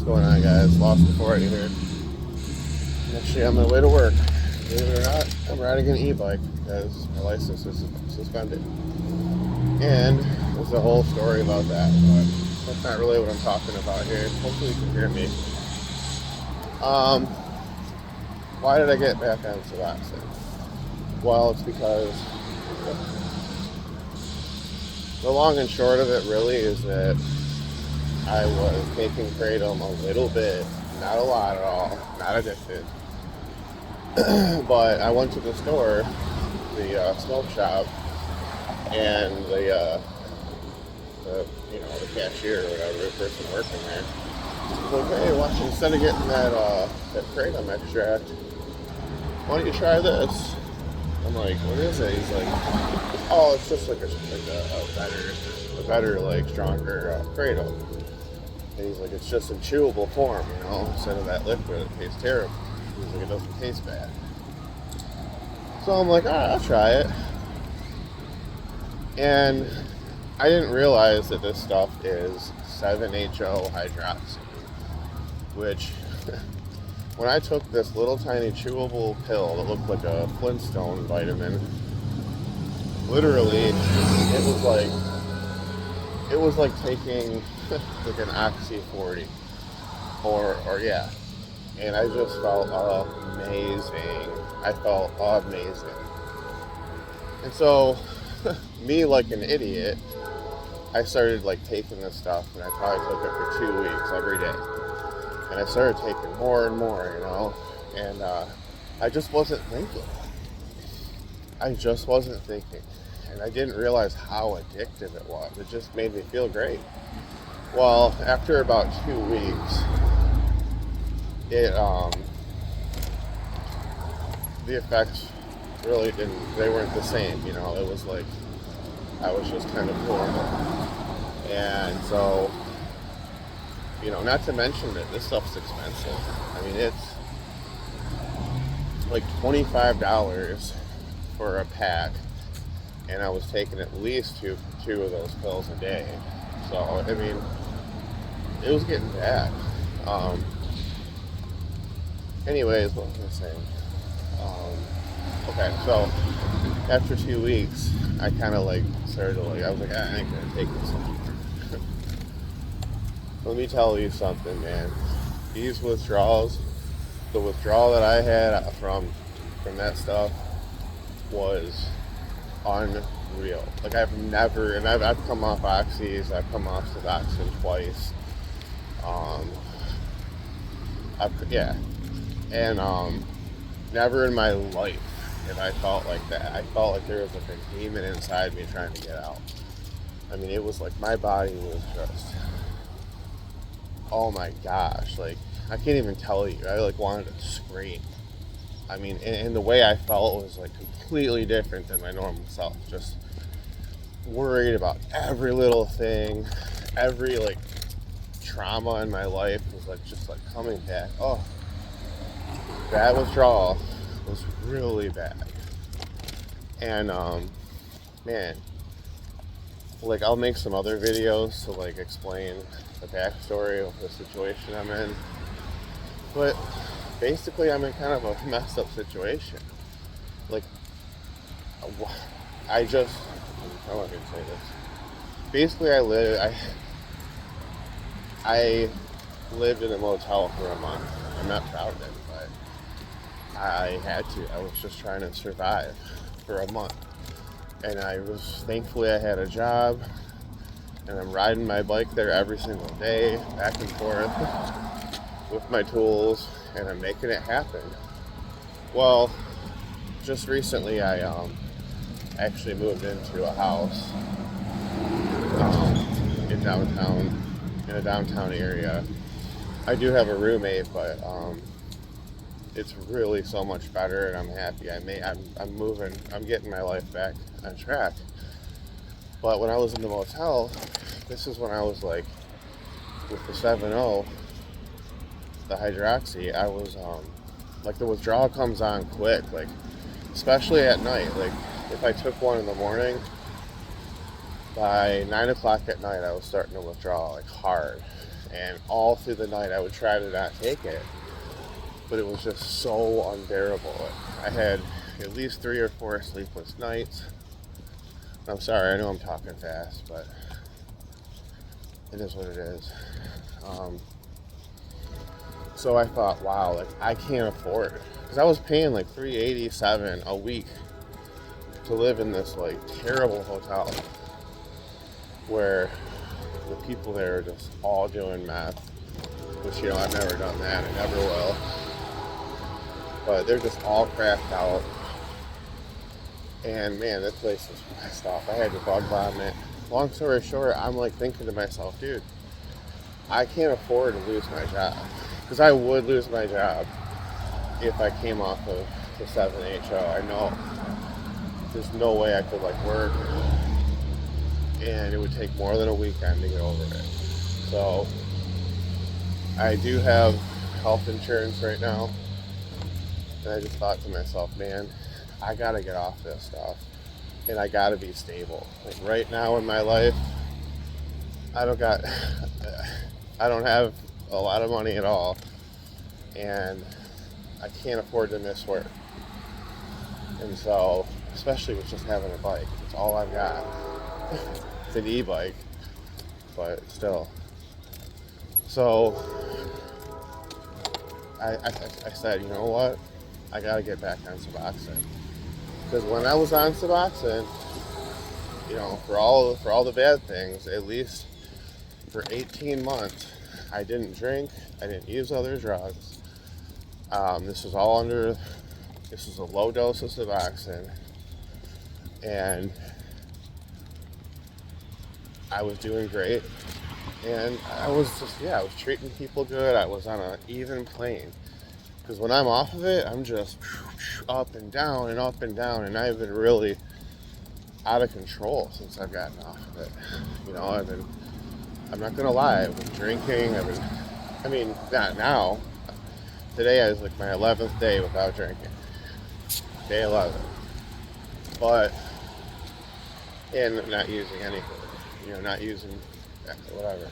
What's going on, guys? Lost before here. I'm actually on my way to work. Believe it or not, I'm riding an e-bike because my license is suspended. And there's a whole story about that, but that's not really what I'm talking about here. Hopefully you can hear me. Why did I get back on Suboxone? Well, it's because the long and short of it really is that I was taking kratom a little bit, not a lot at all, not addicted. But I went to the store, the smoke shop, and the cashier or whatever, the person working there, was like, hey, watch, instead of getting that kratom extract, why don't you try this? I'm like, what is it? He's like, oh, it's just like a better, like stronger kratom. And he's like, it's just in chewable form, instead of that liquid. It tastes terrible. He's like, it doesn't taste bad. So I'm like, all right, I'll try it. And I didn't realize that this stuff is 7-HO hydroxy, which when I took this little tiny chewable pill that looked like a Flintstone vitamin, literally, it was like taking like an Oxy 40, or yeah, and I just felt amazing. I felt amazing, and so me, like an idiot, I started like taking this stuff, and I probably took it for 2 weeks every day. And I started taking more and more, and I just wasn't thinking. And I didn't realize how addictive it was. It just made me feel great. Well, after about 2 weeks, the effects really they weren't the same, It was like, I was just kind of normal. And so, not to mention that this stuff's expensive. I mean, it's like $25 for a pack, and I was taking at least two of those pills a day. So, I mean, it was getting bad. Anyways, what was I saying? Okay, so after 2 weeks, I kind of started to I was like, I ain't gonna take this anymore. Let me tell you something, man. These withdrawals, the withdrawal that I had from that stuff was unreal. Like, I've come off Oxys, I've come off Suboxone twice. Never in my life have I felt like that. I felt like there was like a demon inside me trying to get out. I mean, it was like my body was just, oh my gosh, like, I can't even tell you. I wanted to scream. I mean, and the way I felt was completely different than my normal self. Just worried about every little thing, every trauma in my life was just coming back. Oh, that withdrawal was really bad. And man, I'll make some other videos to explain the backstory of the situation I'm in. But basically, I'm in kind of a messed up situation. How am I gonna say this? Basically, I lived in a motel for a month. I'm not proud of it, but I had to. I was just trying to survive for a month. And thankfully I had a job, and I'm riding my bike there every single day, back and forth with my tools, and I'm making it happen. Well, just recently I actually moved into a house in a downtown area. I do have a roommate, but it's really so much better, and I'm happy. I'm moving. I'm getting my life back on track. But when I was in the motel, this is when I was with the 7-0, the hydroxy. I was the withdrawal comes on quick, especially at night. If I took one in the morning, by 9 o'clock at night, I was starting to withdraw hard. And all through the night I would try to not take it, but it was just so unbearable. I had at least 3 or 4 sleepless nights. I'm sorry, I know I'm talking fast, but it is what it is. So I thought, wow, like I can't afford it, because I was paying like $387 a week to live in this like terrible hotel where the people there are just all doing meth, which, you know, I've never done that, I never will, but they're just all cracked out. And man, that place was messed up. I had to bug vomit. Long story short, I'm like thinking to myself, dude, I can't afford to lose my job, because I would lose my job if I came off of the 7-HO. I know there's no way I could like work, and it would take more than a weekend to get over it. So I do have health insurance right now, and I just thought to myself, man, I gotta get off this stuff, and I gotta be stable. Like right now in my life, I don't have a lot of money at all, and I can't afford to miss work. And so, especially with just having a bike, it's all I've got. It's an e-bike, but still. So I said, you know what? I gotta get back on Suboxone. Because when I was on Suboxone, you know, for all the bad things, at least for 18 months, I didn't drink, I didn't use other drugs. This was a low dose of Suboxone, and I was doing great, and I was treating people good. I was on an even plane, because when I'm off of it, I'm just up and down and up and down, and I've been really out of control since I've gotten off of it. You know, I'm not gonna lie, I've been drinking, not now. Today is like my 11th day without drinking. Day 11. And not using anything. You know, not using whatever.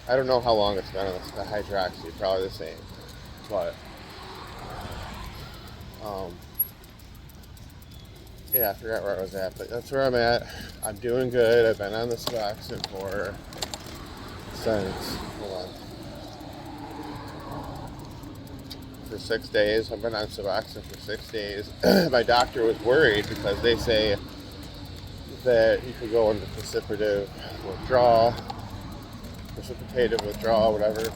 I don't know how long it's been on the hydroxy, probably the same. But, yeah, I forgot where I was at, but that's where I'm at. I'm doing good. I've been on the Suboxone for 6 days. I've been on Suboxone for 6 days. My doctor was worried because they say that you could go into precipitative withdrawal, whatever,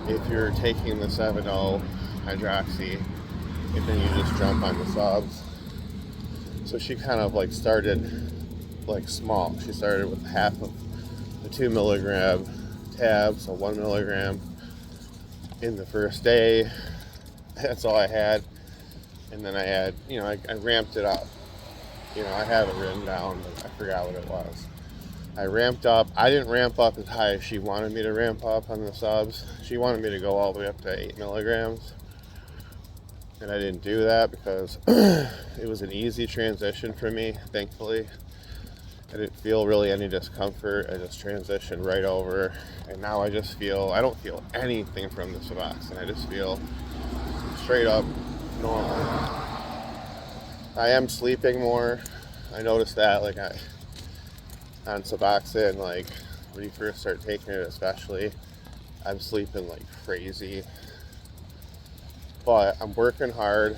if you're taking the 7-0 hydroxy, and then you just jump on the subs. So she kind of like started like small. She started with half of the 2 milligram tab, so 1 milligram in the first day. That's all I had. And then I had, you know, I ramped it up. You know, I have it written down, but I forgot what it was. I ramped up. I didn't ramp up as high as she wanted me to ramp up on the subs. She wanted me to go all the way up to 8 milligrams. And I didn't do that because it was an easy transition for me, thankfully. I didn't feel really any discomfort. I just transitioned right over. And now I don't feel anything from the Suboxone. I just feel straight up normal. I am sleeping more. I noticed that, like, on Suboxone, like, when you first start taking it especially, I'm sleeping like crazy. But I'm working hard,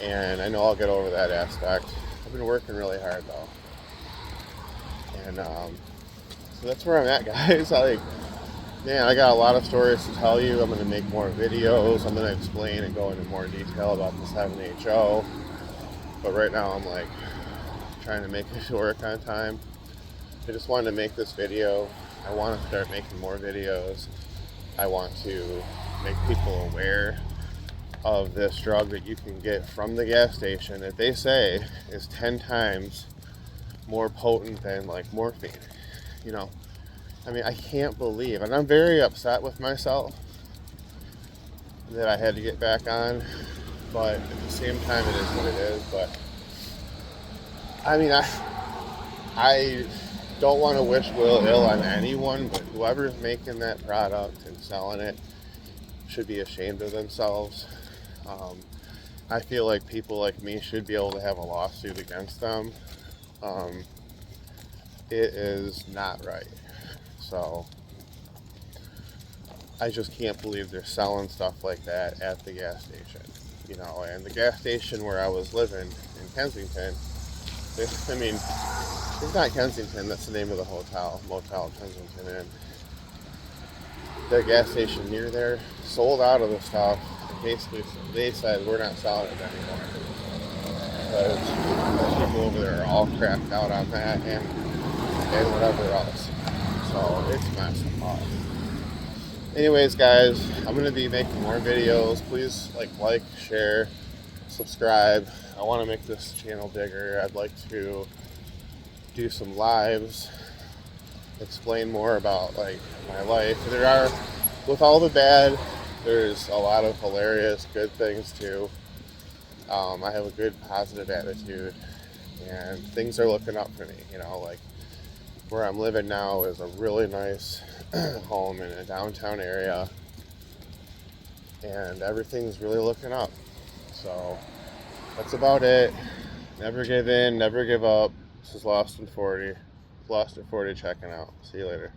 and I know I'll get over that aspect. I've been working really hard, though. And, so that's where I'm at, guys. I got a lot of stories to tell you. I'm going to make more videos. I'm going to explain and go into more detail about the 7-HO. But right now I'm like trying to make it work on time. I just wanted to make this video. I want to start making more videos. I want to make people aware of this drug that you can get from the gas station that they say is 10 times more potent than like morphine. You know, I mean, I can't believe, and I'm very upset with myself that I had to get back on, but at the same time it is what it is. But I mean, don't want to wish will ill on anyone, but whoever's making that product and selling it should be ashamed of themselves. I feel like people like me should be able to have a lawsuit against them. Um, it is not right. So I just can't believe they're selling stuff like that at the gas station. You know, and the gas station where I was living in Kensington, I mean, it's not Kensington, that's the name of the motel Kensington Inn. The gas station near there sold out of the stuff. Basically, they said, we're not selling it anymore. Because people over there are all cracked out on that and whatever else. So it's messed up. Anyways, guys, I'm going to be making more videos. Please like, share, subscribe. I want to make this channel bigger. I'd like to do some lives, explain more about my life. With all the bad, there's a lot of hilarious good things too. I have a good positive attitude, and things are looking up for me. You know, where I'm living now is a really nice home in a downtown area, and everything's really looking up. So that's about it. Never give in, never give up. This is Lost in 40. Lost at 40 checking out. See you later.